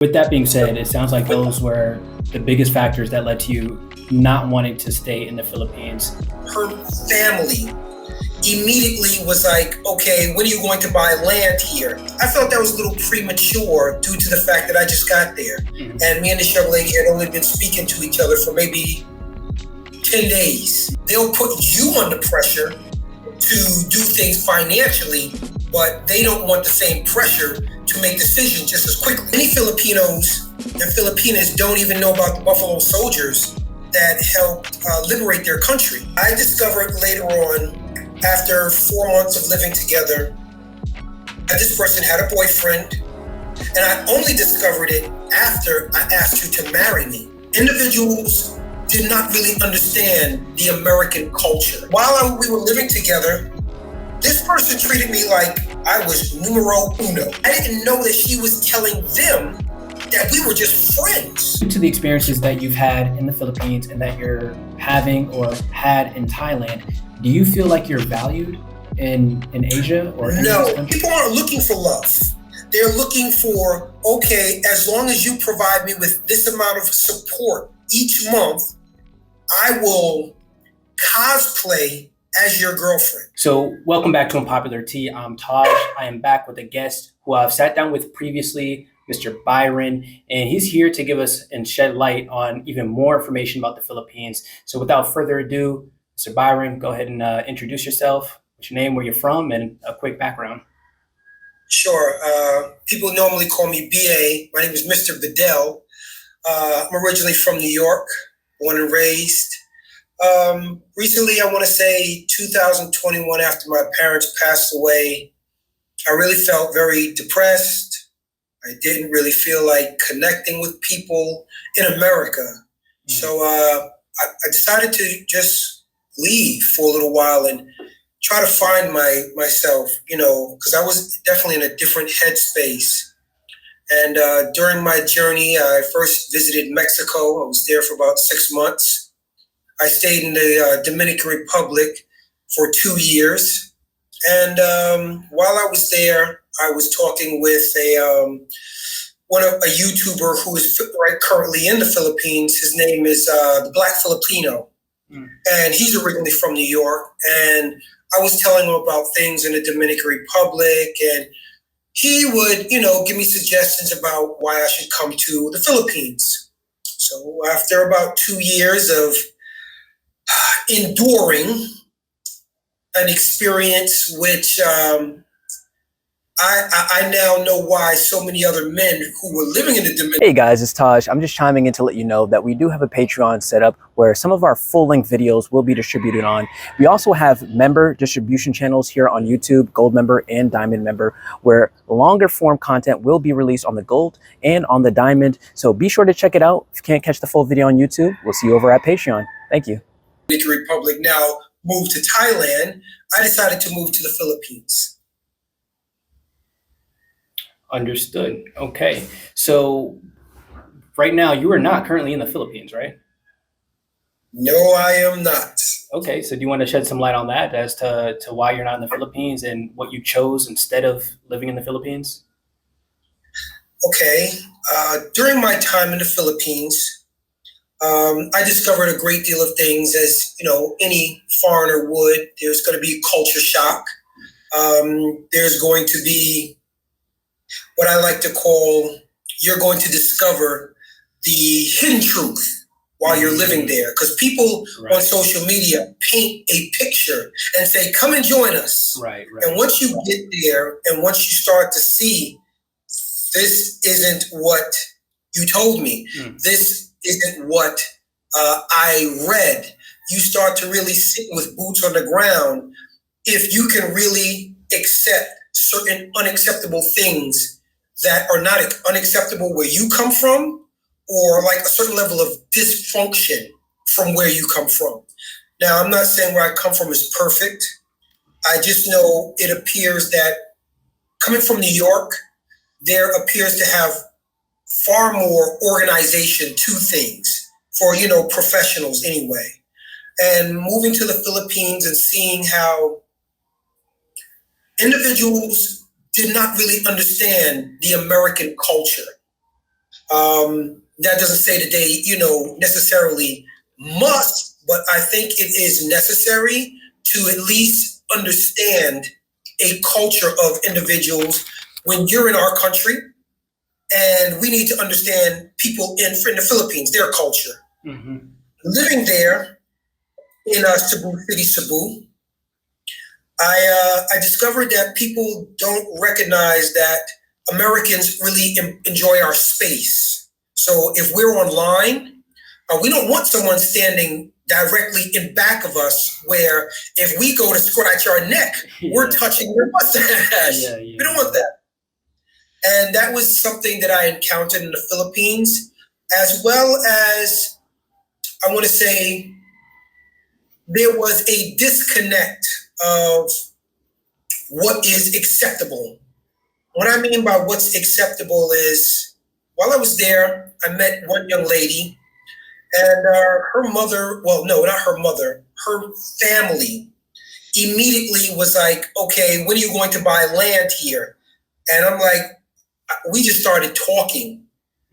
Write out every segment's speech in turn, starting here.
With that being said, it sounds like those were the biggest factors that led to you not wanting to stay in the Philippines. Her family immediately was like, okay, when are you going to buy land here? I felt that was a little premature due to the fact that I just got there. Mm-hmm. And me and this young lady had only been speaking to each other for maybe 10 days. They'll put you under pressure to do things financially, but they don't want the same pressure to make decisions just as quickly. Many Filipinos and Filipinas don't even know about the Buffalo Soldiers that helped liberate their country. I discovered later on, after 4 months of living together, that this person had a boyfriend, and I only discovered it after I asked her to marry me. Individuals did not really understand the American culture. While we were living together, this person treated me like I was numero uno. I didn't know that she was telling them that we were just friends. Due to the experiences that you've had in the Philippines and that you're having or had in Thailand, do you feel like you're valued in Asia or in No, this country? people aren't looking for love. They're looking for, okay, as long as you provide me with this amount of support each month, I will cosplay as your girlfriend. So welcome back to Unpopular Tea. I'm Taj. I am back with a guest who I've sat down with previously, Mr. Byron, and he's here to give us and shed light on even more information about the Philippines. So without further ado, Mr. Byron, go ahead and introduce yourself, what's your name, where you're from, and a quick background. Sure. People normally call me BA. My name is Mr. Bedell. I'm originally from New York, born and raised. Recently, I want to say 2021, after my parents passed away, I really felt very depressed. I didn't really feel like connecting with people in America. So I decided to just leave for a little while and try to find myself, because I was definitely in a different headspace. And during my journey, I first visited Mexico. I was there for about 6 months. I stayed in the Dominican Republic for 2 years. And while I was there, I was talking with a YouTuber who is currently in the Philippines. His name is the Black Filipino. And he's originally from New York. And I was telling him about things in the Dominican Republic. And he would, give me suggestions about why I should come to the Philippines. So after about 2 years of enduring an experience which I now know why so many other men who were living in the Dominican. Hey guys, it's Taj. I'm just chiming in to let you know that we do have a Patreon set up where some of our full-length videos will be distributed on. We also have member distribution channels here on YouTube, Gold member and Diamond member, where longer form content will be released on the Gold and on the Diamond. So be sure to check it out. If you can't catch the full video on YouTube, we'll see you over at Patreon. Thank you. Dominican Republic now moved to Thailand. I decided to move to the Philippines. Understood. Okay. So right now you are not currently in the Philippines, right? No, I am not. Okay. So do you want to shed some light on that as to why you're not in the Philippines and what you chose instead of living in the Philippines? Okay. During my time in the Philippines, I discovered a great deal of things, as any foreigner would. There's going to be culture shock. There's going to be what I like to call, you're going to discover the hidden truth while you're living there. Because people on social media paint a picture and say, come and join us. Right. And once you get there and once you start to see, this isn't what you told me. This isn't what I read. You start to really sit with boots on the ground. If you can really accept certain unacceptable things that are not unacceptable where you come from, or like a certain level of dysfunction from where you come from. Now, I'm not saying where I come from is perfect. I just know it appears that coming from New York, there appears to have far more organization to things for, professionals anyway. And moving to the Philippines and seeing how individuals did not really understand the American culture. That doesn't say that they, necessarily must, but I think it is necessary to at least understand a culture of individuals when you're in our country, and we need to understand people in the Philippines, their culture. Mm-hmm. Living there in Cebu City, Cebu, I discovered that people don't recognize that Americans really enjoy our space. So if we're online, we don't want someone standing directly in back of us, where if we go to scratch our neck, we're touching their mustache. We don't want that. And that was something that I encountered in the Philippines, as well as, I want to say, there was a disconnect of what is acceptable. What I mean by what's acceptable is, while I was there, I met one young lady, and her mother, well, no, not her mother, her family immediately was like, okay, when are you going to buy land here? And I'm like, we just started talking.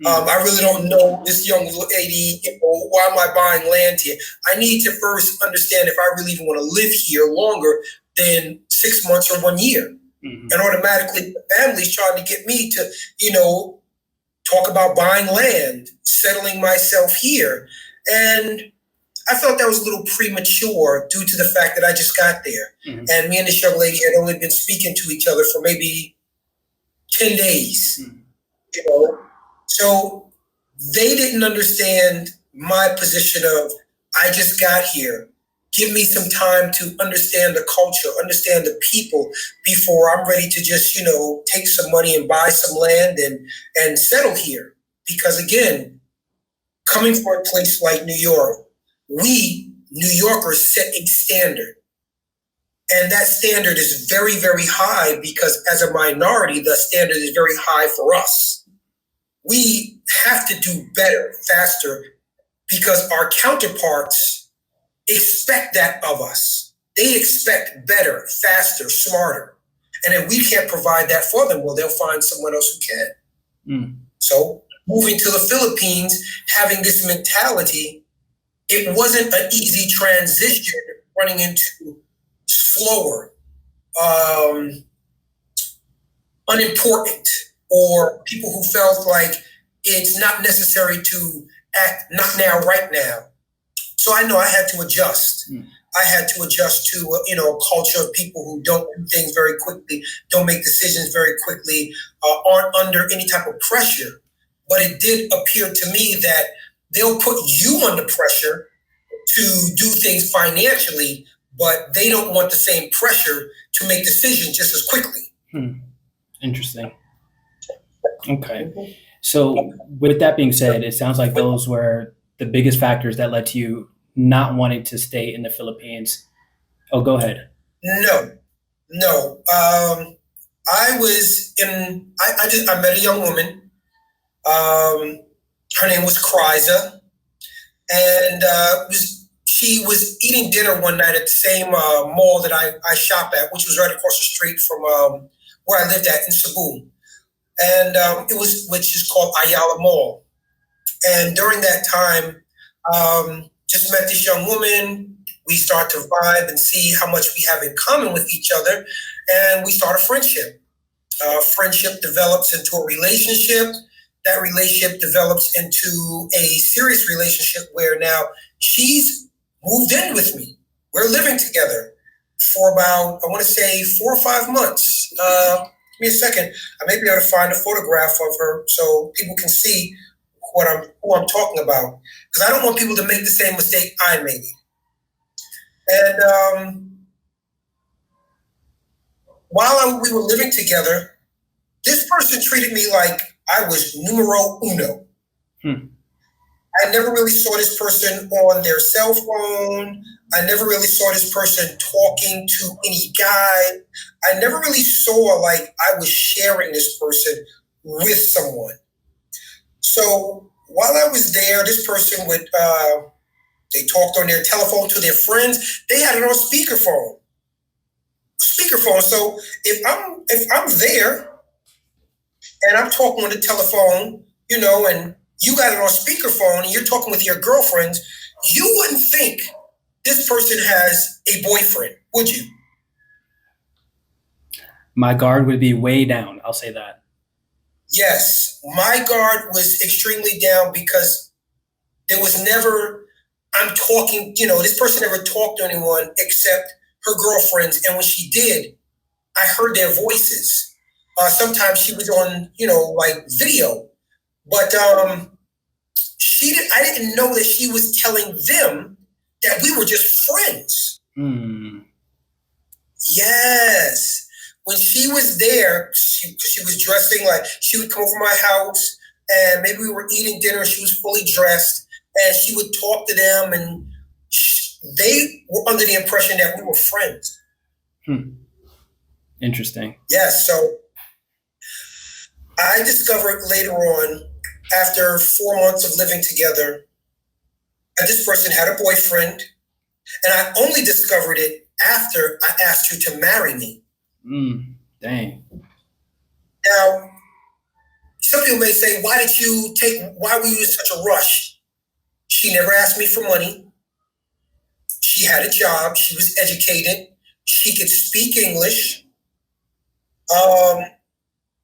I really don't know this young lady. Why am I buying land here? I need to first understand if I really even want to live here longer than 6 months or 1 year. Mm-hmm. And automatically the family's trying to get me to, talk about buying land, settling myself here. And I felt that was a little premature due to the fact that I just got there. Mm-hmm. And me and this young lady had only been speaking to each other for maybe 10 days. Mm-hmm. So they didn't understand my position of, I just got here. Give me some time to understand the culture, understand the people before I'm ready to just, take some money and buy some land and settle here. Because again, coming from a place like New York, we New Yorkers set a standard. And that standard is very, very high, because as a minority, the standard is very high for us. We have to do better, faster, because our counterparts expect that of us. They expect better, faster, smarter. And if we can't provide that for them, well, they'll find someone else who can. Mm. So moving to the Philippines, having this mentality, it wasn't an easy transition running into slower, unimportant, or people who felt like it's not necessary to act not now, right now. So I know I had to adjust. I had to adjust to a culture of people who don't do things very quickly, don't make decisions very quickly, aren't under any type of pressure. But it did appear to me that they'll put you under pressure to do things financially, but they don't want the same pressure to make decisions just as quickly. Interesting. Okay. So with that being said, it sounds like those were the biggest factors that led to you not wanting to stay in the Philippines. Oh, go ahead. No. I met a young woman. Her name was Kryza, and she was eating dinner one night at the same mall that I shop at, which was right across the street from where I lived at in Cebu. And which is called Ayala Mall. And during that time, just met this young woman. We start to vibe and see how much we have in common with each other. And we start a friendship. Friendship develops into a relationship. That relationship develops into a serious relationship where now she's moved in with me. We're living together for about, I want to say, 4 or 5 months. Give me a second. I may be able to find a photograph of her so people can see who I'm talking about. Because I don't want people to make the same mistake I made. And while we were living together, this person treated me like I was numero uno. I never really saw this person on their cell phone. I never really saw this person talking to any guy. I never really saw like I was sharing this person with someone. So while I was there, this person would, they talked on their telephone to their friends. They had it on speakerphone. So if I'm there and I'm talking on the telephone and you got it on speakerphone and you're talking with your girlfriends, you wouldn't think this person has a boyfriend, would you? My guard would be way down. I'll say that. Yes, my guard was extremely down because there was never, I'm talking, this person never talked to anyone except her girlfriends. And when she did, I heard their voices. Sometimes she was on, like video. But I didn't know that she was telling them that we were just friends. Yes. When she was there, she was dressing like she would come over my house and maybe we were eating dinner and she was fully dressed and she would talk to them and they were under the impression that we were friends. Interesting. Yes. So I discovered later on, after 4 months of living together, that this person had a boyfriend. And I only discovered it after I asked her to marry me. Dang. Now, some people may say, why were you in such a rush? She never asked me for money. She had a job. She was educated. She could speak English.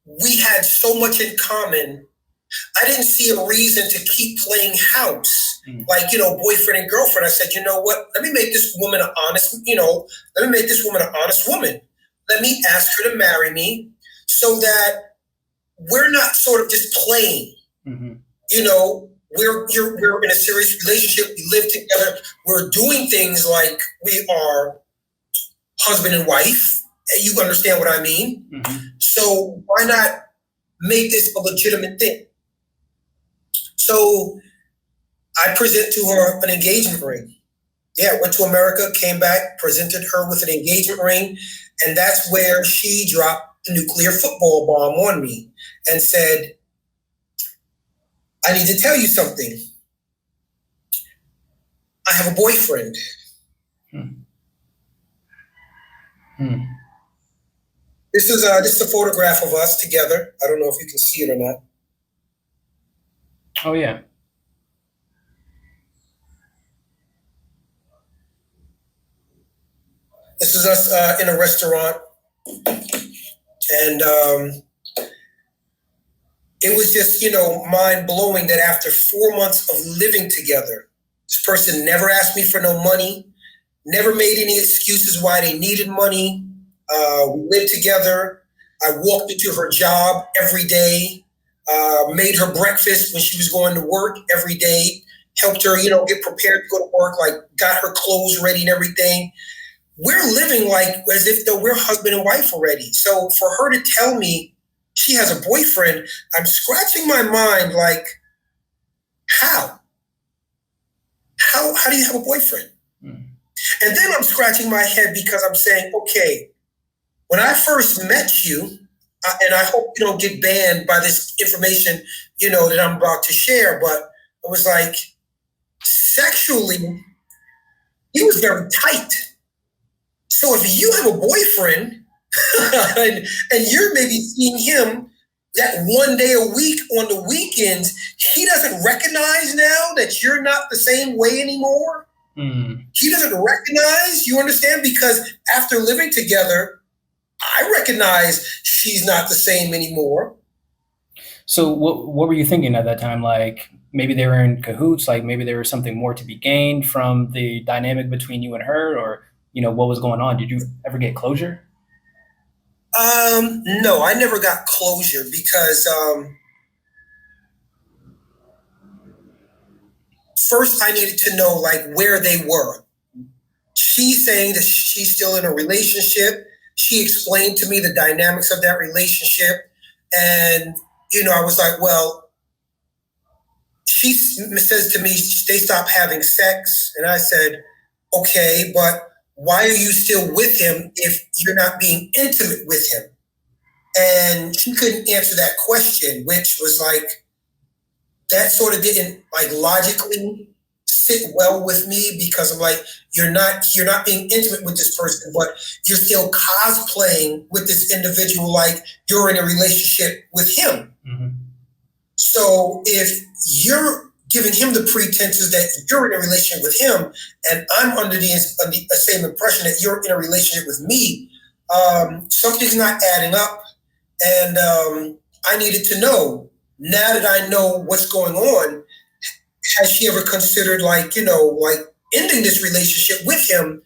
We had so much in common. I didn't see a reason to keep playing house, like, boyfriend and girlfriend. I said, you know what? Let me make this woman an honest woman. Let me ask her to marry me so that we're not sort of just playing. We're in a serious relationship. We live together. We're doing things like we are husband and wife. You understand what I mean? So why not make this a legitimate thing? So I present to her an engagement ring. Yeah, went to America, came back, presented her with an engagement ring. And that's where she dropped the nuclear football bomb on me and said, I need to tell you something. I have a boyfriend. This is a photograph of us together. I don't know if you can see it or not. Oh, yeah. This is us in a restaurant. And it was just, mind-blowing that after 4 months of living together, this person never asked me for no money, never made any excuses why they needed money. We lived together. I walked her to her job every day, made her breakfast when she was going to work every day, helped her, get prepared to go to work, like got her clothes ready and everything. We're living like as if though we're husband and wife already. So for her to tell me she has a boyfriend, I'm scratching my mind like, how? How do you have a boyfriend? And then I'm scratching my head because I'm saying, okay, when I first met you, and I hope you don't get banned by this information, that I'm about to share, but it was like, sexually, he was very tight. So if you have a boyfriend and you're maybe seeing him that one day a week on the weekends, he doesn't recognize now that you're not the same way anymore. He doesn't recognize, you understand? Because after living together, I recognize she's not the same anymore. So what were you thinking at that time? Like maybe they were in cahoots, like maybe there was something more to be gained from the dynamic between you and her, or, what was going on? Did you ever get closure? No, I never got closure because first I needed to know like where they were. She's saying that she's still in a relationship. She explained to me the dynamics of that relationship. And, I was like, well, she says to me, they stopped having sex. And I said, okay, but why are you still with him if you're not being intimate with him? And she couldn't answer that question, which was like, that sort of didn't like logically sit well with me because I'm like, you're not being intimate with this person, but you're still cosplaying with this individual like you're in a relationship with him. So if you're giving him the pretenses that you're in a relationship with him, and I'm under the same impression that you're in a relationship with me, something's not adding up. And I needed to know. Now that I know what's going on, has she ever considered, like, like ending this relationship with him,